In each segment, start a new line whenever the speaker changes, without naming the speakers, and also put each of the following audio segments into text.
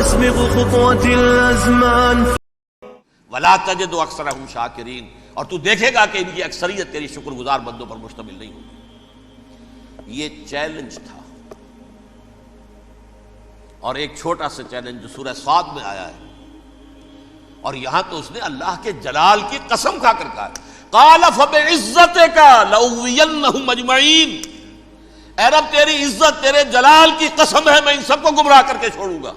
تسبق خطوة الأزمان.
ولا تجد اکثرهم شاکرین، اور تو دیکھے گا کہ ان کی اکثریت تیری شکر گزار بندوں پر مشتمل نہیں ہوگی. یہ چیلنج تھا، اور ایک چھوٹا سا چیلنج جو سورہ صاد میں آیا ہے، اور یہاں تو اس نے اللہ کے جلال کی قسم کھا کر کہا قال فبعزتک لأغوینہم اجمعین، اے رب تیری عزت تیرے جلال کی قسم ہے میں ان سب کو گمراہ کر کے چھوڑوں گا،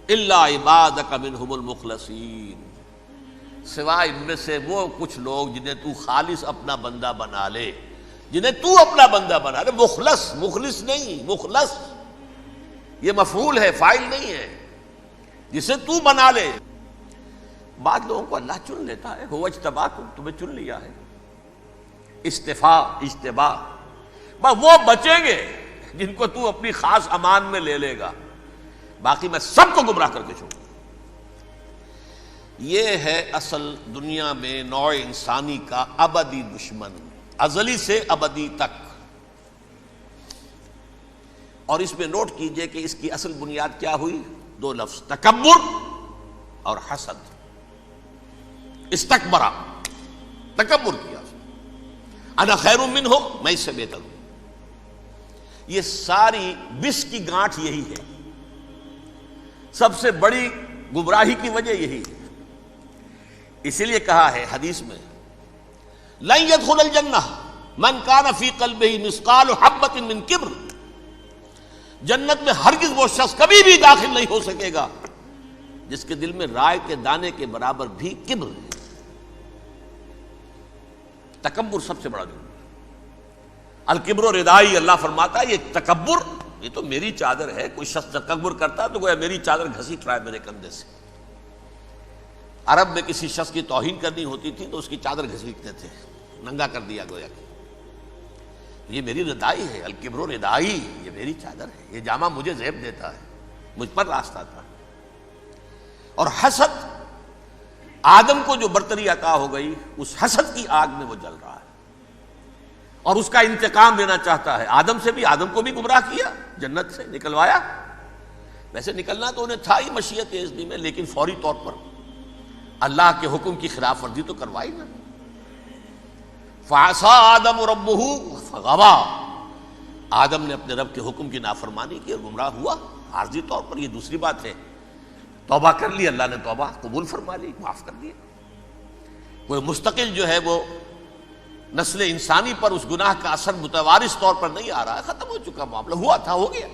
الا عبادک منہم المخلصین، سوائے ان میں سے وہ کچھ لوگ جنہیں تو خالص اپنا بندہ بنا لے، جنہیں تو اپنا بندہ بنا لے. مخلص، مخلص نہیں، مخلص یہ مفعول ہے، فاعل نہیں ہے، جسے تو بنا لے. بعض لوگوں کو اللہ چن لیتا ہے، هو اجتباکم، تمہیں چن لیا ہے. استفاء، اجتباء، بس وہ بچیں گے جن کو تو اپنی خاص امان میں لے لے گا، باقی میں سب کو گمراہ کر کے چھوڑوں. یہ ہے اصل دنیا میں نوع انسانی کا ابدی دشمن، ازلی سے ابدی تک. اور اس میں نوٹ کیجئے کہ اس کی اصل بنیاد کیا ہوئی؟ دو لفظ، تکبر اور حسد. استکبرا، تکبر کیا، انا خیر منہ، میں اس سے بہتر ہوں. یہ ساری بس کی گانٹھ یہی ہے، سب سے بڑی گمراہی کی وجہ یہی ہے. اسی لیے کہا ہے حدیث میں لن يدخل الجنہ من کان فی قلبہ مثقال حبۃ من کبر، جنت میں ہرگز وہ شخص کبھی بھی داخل نہیں ہو سکے گا جس کے دل میں رائے کے دانے کے برابر بھی کبر ہے. تکبر سب سے بڑا جرم ہے. الکبر ردائی، اللہ فرماتا ہے یہ تکبر یہ تو میری چادر ہے. کوئی شخص تکبر کرتا تو گویا میری چادر گھسیٹ رہا ہے میرے کندھے سے. عرب میں کسی شخص کی توہین کرنی ہوتی تھی تو اس کی چادر گھسیٹتے تھے، ننگا کر دیا گویا کہ یہ میری ردائی ہے، الکبر ردائی، یہ میری چادر ہے، یہ جامہ مجھے زیب دیتا ہے، مجھ پر راستہ تھا. اور حسد، آدم کو جو برتری عطا ہو گئی اس حسد کی آگ میں وہ جل رہا ہے اور اس کا انتقام لینا چاہتا ہے. آدم سے بھی، آدم کو بھی گمراہ کیا، جنت سے نکلوایا. ویسے نکلنا تو انہیں تھا ہی مشیت اذنی میں، لیکن فوری طور پر اللہ کے حکم کی خلاف ورزی تو کروائی نا. فعصى آدم ربہ فغوى، آدم نے اپنے رب کے حکم کی نافرمانی کی اور گمراہ ہوا عارضی طور پر. یہ دوسری بات ہے، توبہ کر لی، اللہ نے توبہ قبول فرما لی، معاف کر دیا. کوئی مستقل جو ہے وہ نسل انسانی پر اس گناہ کا اثر متوارث طور پر نہیں آ رہا ہے، ختم ہو چکا معاملہ، ہوا تھا ہو گیا.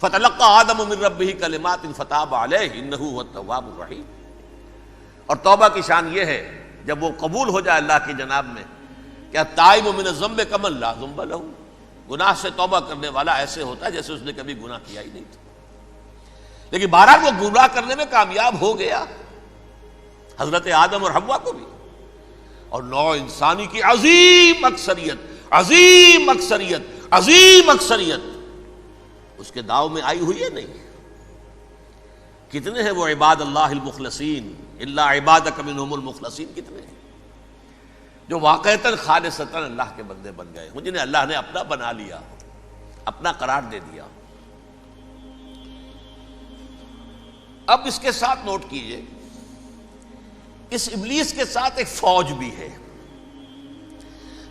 فتلقى آدم من ربہ کلمات فتاب علیہ انہ هو التواب الرحیم. اور توبہ کی شان یہ ہے جب وہ قبول ہو جائے اللہ کی جناب میں، کیا تائب من الذنب کمن لا ذنب لہ، گناہ سے توبہ کرنے والا ایسے ہوتا ہے جیسے اس نے کبھی گناہ کیا ہی نہیں تھا. لیکن بہرحال وہ گمراہ کرنے میں کامیاب ہو گیا، حضرت آدم اور حوا کو بھی. اور نوع انسانی کی عظیم اکثریت، عظیم اکثریت، عظیم اکثریت اس کے داؤ میں آئی ہوئی ہے نہیں. کتنے ہیں وہ عباد اللہ المخلصین، الا عبادک منہم المخلصین، کتنے ہیں جو واقعتاً خالصتاً اللہ کے بندے بن گئے ہوں، جنہیں اللہ نے اپنا بنا لیا، اپنا قرار دے دیا. اب اس کے ساتھ نوٹ کیجئے، اس ابلیس کے ساتھ ایک فوج بھی ہے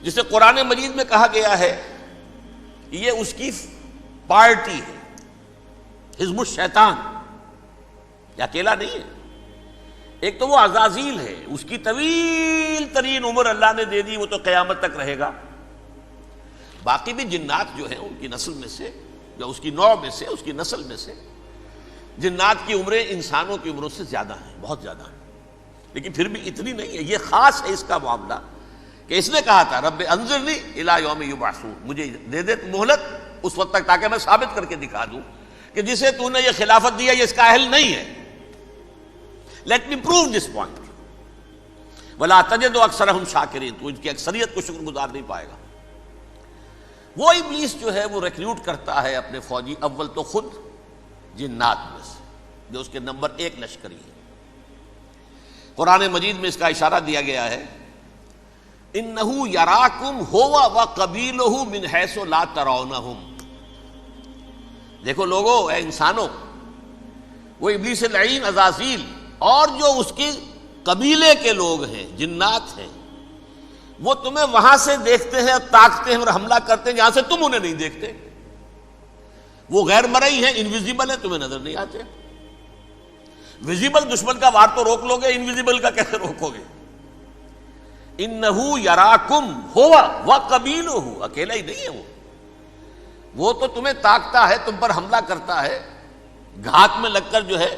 جسے قرآن مجید میں کہا گیا ہے یہ اس کی پارٹی ہے، حزب الشیطان. یہ اکیلا نہیں ہے. ایک تو وہ عزازیل ہے، اس کی طویل ترین عمر اللہ نے دے دی، وہ تو قیامت تک رہے گا. باقی بھی جنات جو ہیں ان کی نسل میں سے، یا اس کی نوع میں سے، اس کی نسل میں سے، جنات کی عمریں انسانوں کی عمروں سے زیادہ ہیں، بہت زیادہ ہیں. لیکن پھر بھی اتنی نہیں ہے. یہ خاص ہے اس کا معاملہ کہ اس نے کہا تھا رب انظرنی الی یوم یبعثون، مجھے دے دے مہلت اس وقت تک تاکہ میں ثابت کر کے دکھا دوں کہ جسے تو نے یہ خلافت دیا یہ اس کا اہل نہیں ہے. Let me prove this point. ولا تجد اکثرہم شاکرین، تو ان کی اکثریت کو شکر گزار نہیں پائے گا. وہ ابلیس جو ہے وہ ریکروٹ کرتا ہے اپنے فوجی، اول تو خود جنات میں سے جو اس کے نمبر 1 لشکری ہے. قرآن مجید میں اس کا اشارہ دیا گیا ہے انہو یراکم ہوا وقبیلہ من حیث لا ترونہم. دیکھو لوگو، اے انسانوں، وہ ابلیس لعین عزازیل اور جو اس کی قبیلے کے لوگ ہیں، جنات ہیں، وہ تمہیں وہاں سے دیکھتے ہیں اور تاکتے ہیں اور حملہ کرتے ہیں جہاں سے تم انہیں نہیں دیکھتے. وہ غیر مرئی ہیں، انویزیبل ہیں، تمہیں نظر نہیں آتے. ویزیبل دشمن کا وار تو روک لو گے، انویزیبل کا کیسے روکو گے؟ انہو یراکم ہوا وقبیلہ، اکیلا ہی نہیں ہے وہ تو تمہیں تاکتا ہے، تم پر حملہ کرتا ہے، گھات میں لگ کر جو ہے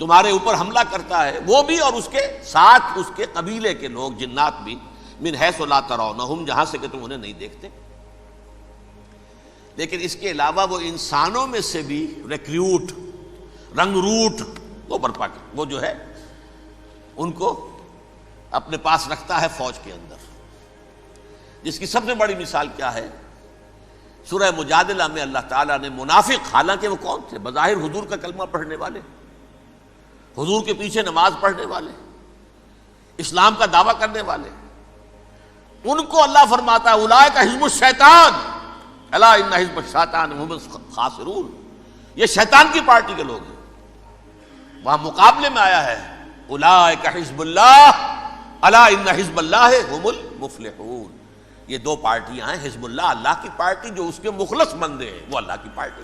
تمہارے اوپر حملہ کرتا ہے، وہ بھی اور اس کے ساتھ اس کے قبیلے کے لوگ جنات بھی، من حیث لا ترونہم، جہاں سے کہ تم انہیں نہیں دیکھتے. لیکن اس کے علاوہ وہ انسانوں میں سے بھی ریکریوٹ، رنگ روٹ وہ برپا وہ جو ہے ان کو اپنے پاس رکھتا ہے فوج کے اندر. جس کی سب سے بڑی مثال کیا ہے؟ سورہ مجادلہ میں اللہ تعالیٰ نے منافق، حالانکہ وہ کون تھے؟ بظاہر حضور کا کلمہ پڑھنے والے، حضور کے پیچھے نماز پڑھنے والے، اسلام کا دعویٰ کرنے والے، ان کو اللہ فرماتا ہے اولئک حزب الشیطان الا ان حزب الشیطان هم الخاسرون، یہ شیطان کی پارٹی کے لوگ ہیں. وہاں مقابلے میں آیا ہے اولئک حزب اللہ الا ان حزب اللہ هم المفلحون. یہ دو پارٹیاں ہیں، حزب اللہ اللہ کی پارٹی جو اس کے مخلص بندے ہیں، وہ اللہ کی پارٹی،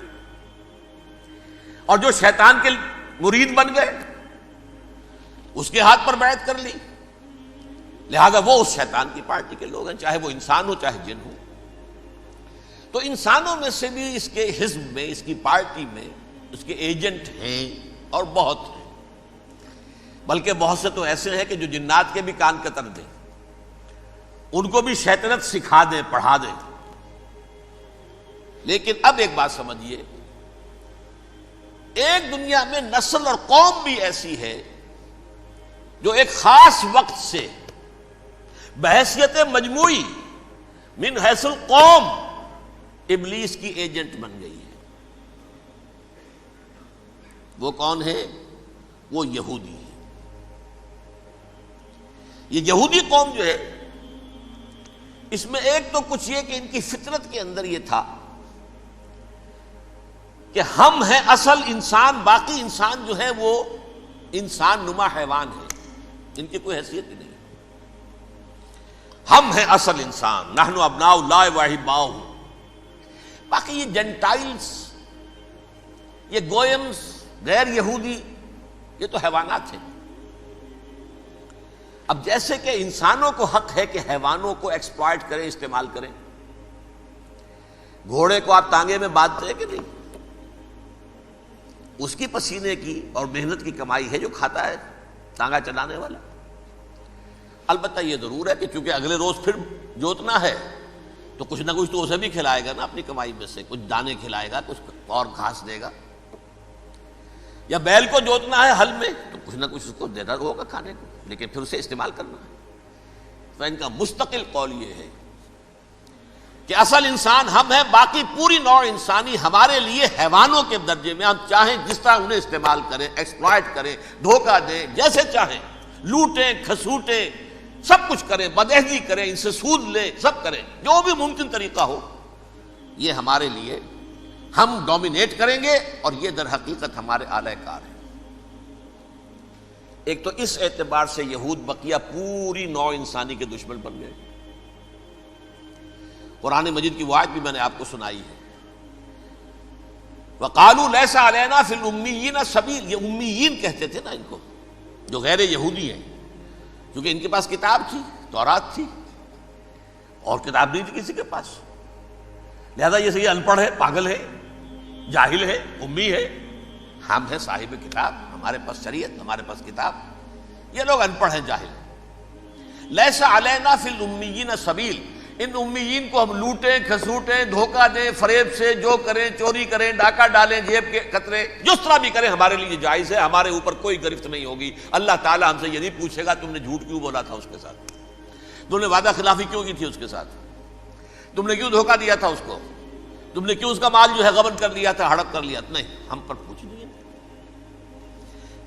اور جو شیطان کے مرید بن گئے اس کے ہاتھ پر بیعت کر لی، لہذا وہ اس شیطان کی پارٹی کے لوگ ہیں، چاہے وہ انسان ہو چاہے جن ہو. تو انسانوں میں سے بھی اس کے حزب میں، اس کی پارٹی میں اس کے ایجنٹ ہیں اور بہت ہیں، بلکہ بہت سے تو ایسے ہیں کہ جو جنات کے بھی کان کتر دیں، ان کو بھی شیطنت سکھا دیں، پڑھا دیں. لیکن اب ایک بات سمجھیے، ایک دنیا میں نسل اور قوم بھی ایسی ہے جو ایک خاص وقت سے بحیثیت مجموعی من حیث القوم ابلیس کی ایجنٹ بن گئی ہے. وہ کون ہے؟ وہ یہودی ہے. یہ یہودی قوم جو ہے، اس میں ایک تو کچھ یہ کہ ان کی فطرت کے اندر یہ تھا کہ ہم ہیں اصل انسان، باقی انسان جو ہے وہ انسان نما حیوان ہے، ان کی کوئی حیثیت ہی نہیں. ہم ہیں اصل انسان، نحن ابناء اللہ و احباؤہ. باقی یہ جنٹائلز، یہ گوئمز، غیر یہودی، یہ تو حیوانات ہیں. اب جیسے کہ انسانوں کو حق ہے کہ حیوانوں کو ایکسپلائٹ کریں، استعمال کریں. گھوڑے کو آپ تانگے میں باندھتے ہیں کہ نہیں؟ اس کی پسینے کی اور محنت کی کمائی ہے جو کھاتا ہے تانگا چلانے والا. البتہ یہ ضرور ہے کہ چونکہ اگلے روز پھر جوتنا ہے تو کچھ نہ کچھ تو اسے بھی کھلائے گا نا، اپنی کمائی میں سے کچھ دانے کھلائے گا، کچھ اور گھاس دے گا. یا بیل کو جوتنا ہے ہل میں تو کچھ نہ کچھ اس کو دینا ہوگا کھانے کو، لیکن پھر اسے استعمال کرنا ہے. تو ان کا مستقل قول یہ ہے کہ اصل انسان ہم ہیں، باقی پوری نوع انسانی ہمارے لیے حیوانوں کے درجے میں. ہم چاہیں جس طرح انہیں استعمال کریں، ایکسپلائٹ کریں، دھوکہ دیں، جیسے چاہیں، لوٹیں، کھسوٹیں، سب کچھ کریں، بدعہدی کریں، ان سے سود لیں، سب کریں، جو بھی ممکن طریقہ ہو، یہ ہمارے لیے ہم ڈومینیٹ کریں گے، اور یہ در حقیقت ہمارے اعلی کار ہیں. ایک تو اس اعتبار سے یہود بقیہ پوری نوع انسانی کے دشمن بن گئے. قرآن مجید کی وہ آیت بھی میں نے آپ کو سنائی ہے، وَقَالُوا لَيْسَ عَلَيْنَا فِي الْأُمِّيِّينَ سَبِيلٌ. یہ امیین کہتے تھے نا ان کو، جو غیر یہودی ہیں، کیونکہ ان کے پاس کتاب تھی، تورات تھی، اور کتاب نہیں تھی کسی کے پاس. لہذا یہ ان پڑھ ہے، پاگل ہے، جاہل ہے، امی ہے. ہم ہیں صاحب کتاب، ہمارے پاس شریعت، ہمارے پاس کتاب. یہ لوگ ان پڑھ ہیں، جاہل ہیں. لیس علینا فی الامیین سبیل. ان امیین کو ہم لوٹیں، کھسوٹیں، دھوکہ دیں، فریب سے جو کریں، چوری کریں، ڈاکہ ڈالیں، جیب کے قطرے، جس طرح بھی کریں ہمارے لیے جائز ہے، ہمارے اوپر کوئی گرفت نہیں ہوگی. اللہ تعالیٰ ہم سے یہ نہیں پوچھے گا تم نے جھوٹ کیوں بولا تھا اس کے ساتھ، تم نے وعدہ خلافی کیوں کی تھی اس کے ساتھ، تم نے کیوں دھوکہ دیا تھا اس کو، تم نے کیوں اس کا مال جو ہے غبن کر لیا تھا، ہڑپ کر لیا تھا. نہیں، ہم پر پوچھ نہیں ہے.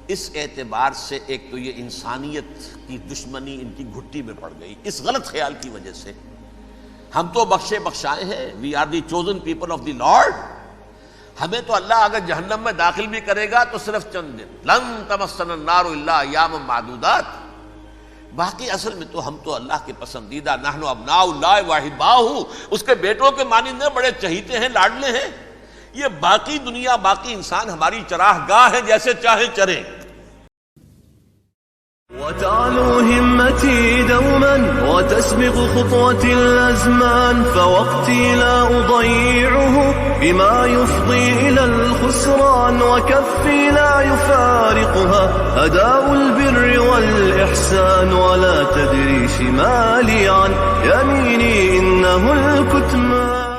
اس اعتبار سے ایک تو یہ انسانیت کی دشمنی ان کی گھٹی میں پڑ گئی، اس غلط خیال کی وجہ سے. ہم تو بخشے بخشائے ہیں، we are the chosen people of the Lord. ہمیں تو اللہ اگر جہنم میں داخل بھی کرے گا تو صرف چند دن، لن تمسنا النار الا ایاما معدودات، باقی اصل میں تو ہم تو اللہ کے پسندیدہ، نحن ابناء اللہ واحباہ، اس کے بیٹوں کے مانند ہیں، بڑے چہیتے ہیں، لاڈلے ہیں. یہ باقی دنیا، باقی انسان ہماری چراہ گاہ ہے، جیسے چاہیں چریں.
وتعلو همتي دوما وتسبق خطوتي الأزمان، فوقتي لا أضيعه بما يفضي إلى الخسران، وكفي لا يفارقها أداء البر والإحسان، ولا تدري شمالي عن يميني إنه الكتمان.